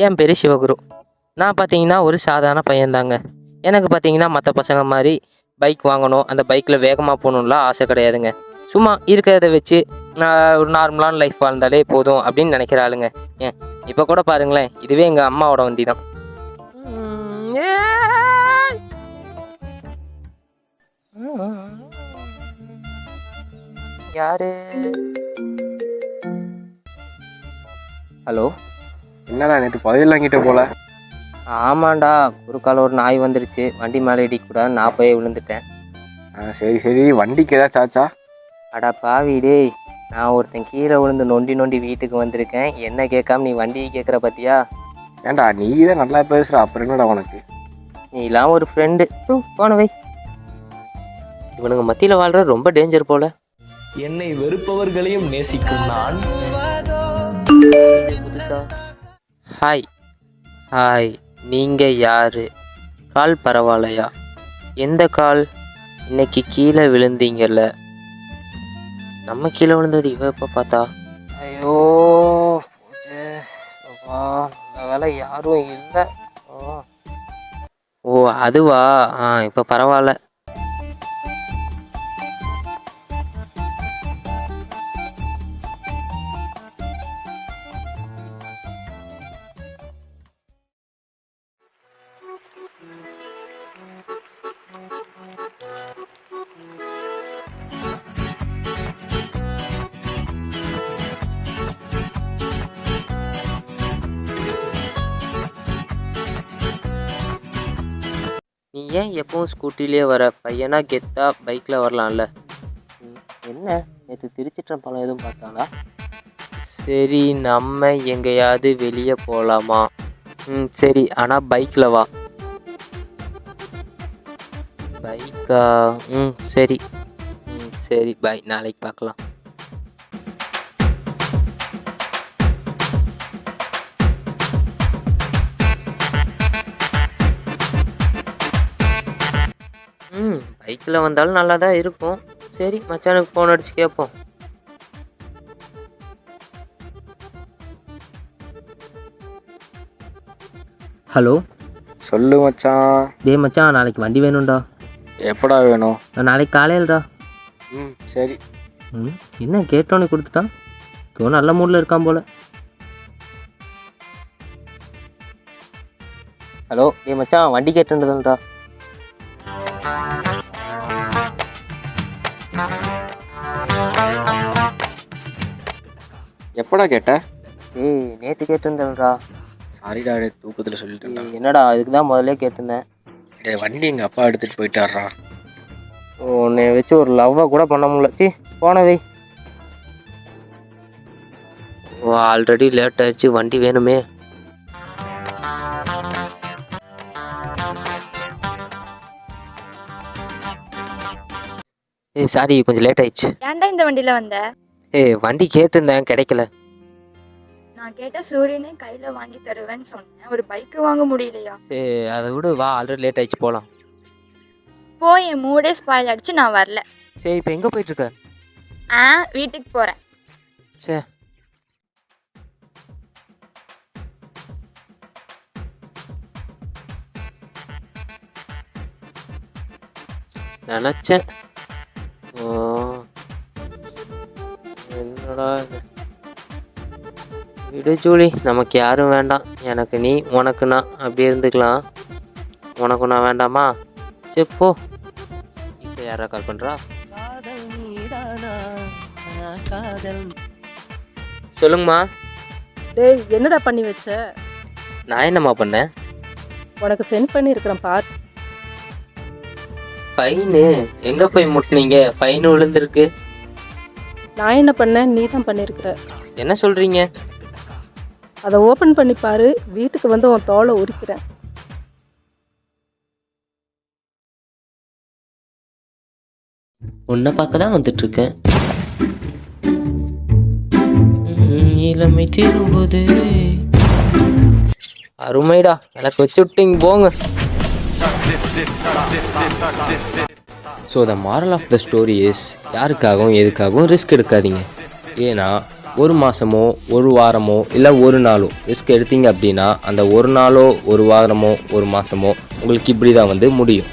என் பேர் சிவகுரு. நான் பார்த்தீங்கன்னா ஒரு சாதாரண பையன்தாங்க. எனக்கு பார்த்தீங்கன்னா மற்ற பசங்க மாதிரி பைக் வாங்கணும், அந்த பைக்கில் வேகமாக போகணுன்லாம் ஆசை கிடையாதுங்க. சும்மா இருக்கிறத வச்சு நான் ஒரு நார்மலான லைஃப் வாழ்ந்தாலே போதும் அப்படின்னு நினைக்கிற ஆளுங்க. ஏன் இப்போ கூட பாருங்களேன், இதுவே எங்கள் அம்மாவோட வண்டி தான். யாரு? ஹலோ. என்னடா நேற்று பதவியில் வாங்கிட்ட போல. ஆமாண்டா, குறுக்கால ஒரு நாய் வந்துருச்சு, வண்டி மேலே இடிக்கூடாது, நான் போய் விழுந்துட்டேன். சரி சரி, வண்டிக்கு ஏதாச்சும் ஆச்சா? அடா பாவி டேய், நான் ஒருத்தன் கீழே விழுந்து நொண்டி நொண்டி வீட்டுக்கு வந்திருக்கேன். என்ன கேட்காம நீ வண்டி கேட்குற பார்த்தியா? ஏன்டா நீ தான் நல்லா பேசுகிற, அப்புறம் என்னடா உனக்கு? நீ எல்லாம் ஒரு ஃப்ரெண்டு. போன வை. இவனுங்க மத்தியில் வாழ்ற ரொம்ப டேஞ்சர் போல. என்னை வெறுப்பவர்களையும் நேசிக்கும் நான். புதுசா ஹாய் ஹாய், நீங்கள் யார்? கால் பரவாயில்லையா? எந்த கால்? இன்னைக்கு கீழே விழுந்தீங்கல்ல. நம்ம கீழே விழுந்தது இவ எப்போ பார்த்தா? ஐயோ நல்ல வேலை யாரும் இல்லை. ஓ அதுவா? இப்போ பரவாயில்ல. நீ ஏன் எப்பவும் ஸ்கூட்டிலே வர? பையனா கெத்தா பைக்கில் வரலாம்ல. என்ன நேற்று திருச்சிற்றம்பலம் எதுவும் பார்த்தாங்களா? சரி, நம்ம எங்கேயாவது வெளியே போகலாமா? சரி, ஆனால் பைக்கில் வா. பைக்கா? சரி. சரி பாய், நாளைக்கு பார்க்கலாம். பைக்கில் வந்தாலும் நல்லா தான் இருக்கும். சரி, மச்சானுக்கு ஃபோன் அடிச்சு கேட்போம். ஹலோ. சொல்லு மச்சான். மச்சான், நாளைக்கு வண்டி வேணும்டா. எப்படா வேணும்? நாளைக்கு காலையில்டா. சரி. என்ன கேட்டோன்னே கொடுத்துட்டான்? தோ நல்ல மூடில் இருக்கான் போல. ஹலோ. மச்சான், வண்டி கேட்டுன்றதுடா. எப்படா கேட்ட? நேற்று கேட்டிருந்தேன்டா. சாரிடா, தூக்கத்தில் சொல்லிட்டேன்டா. என்னடா, அதுக்கு தான் முதல்ல கேட்டிருந்தேன். வண்டி எங்கள் அப்பா எடுத்துகிட்டு போயிட்டாரா. உன்னை வச்சு ஒரு லவ்வை கூட பண்ண முடியல. சி போனவை. ஆல்ரெடி லேட் ஆயிடுச்சு, வண்டி வேணுமே. சாரி, கொஞ்சம் லேட் ஆயிடுச்சு. ஏன்டா இந்த வண்டியில வந்த? வண்டி கேட்டிருந்தேன், கிடைக்கல. நான் கேட்ட சூரியனே கையில வாங்கி தருவேன்னு சொன்னேன், ஒரு பைக் வாங்க முடியலையா? சரி, அதை விடு, வா, ஆல்ரெடி லேட் ஆயிடுச்சு, போகலாம். போய் என் மூடே ஸ்பாயில் அடிச்சு நான் வரல. சரி, இப்போ எங்கே போயிட்டு இருக்க? வீட்டுக்கு போறேன். சரி. நினச்சேன். என்னடா விடு ஜூலி, நமக்கு யாரும் வேண்டாம். எனக்கு நீ, உனக்கு நான், அப்படி இருந்துக்கலாம். உனக்கு நான் வேண்டாமா? சரி போ. இப்போ யாரா கால் பண்ணுறா? சொல்லுங்கம்மா. டேய், என்னடா பண்ணி வச்ச? நான் என்னம்மா பண்ணேன்? உனக்கு சென்ட் பண்ணியிருக்கிறேன் பார். ஃபைனு எங்கே போய் முட்டினீங்க? ஃபைனு விழுந்திருக்கு. நான் என்ன பண்ணேன்? நீ தான் பண்ணியிருக்கிற. என்ன சொல்கிறீங்க? அதை ஓப்பன் பண்ணி பாரு. வீட்டுக்கு வந்து உன் தோலை உரிக்கிறேன். உன்னை பார்க்க தான் வந்துட்டுருக்கேன். இளமை தீரும்போது அருமைடா, எனக்கு வச்சு விட்டீங்க போங்க. So the moral of the story is, யாருக்காகவும் எதுக்காகவும் ரிஸ்க் எடுக்காதீங்க. ஏன்னா ஒரு மாதமோ ஒரு வாரமோ இல்லை ஒரு நாளோ ரிஸ்க் எடுத்தீங்க அப்படின்னா அந்த ஒரு நாளோ ஒரு வாரமோ ஒரு மாதமோ உங்களுக்கு இப்படி தான் வந்து முடியும்.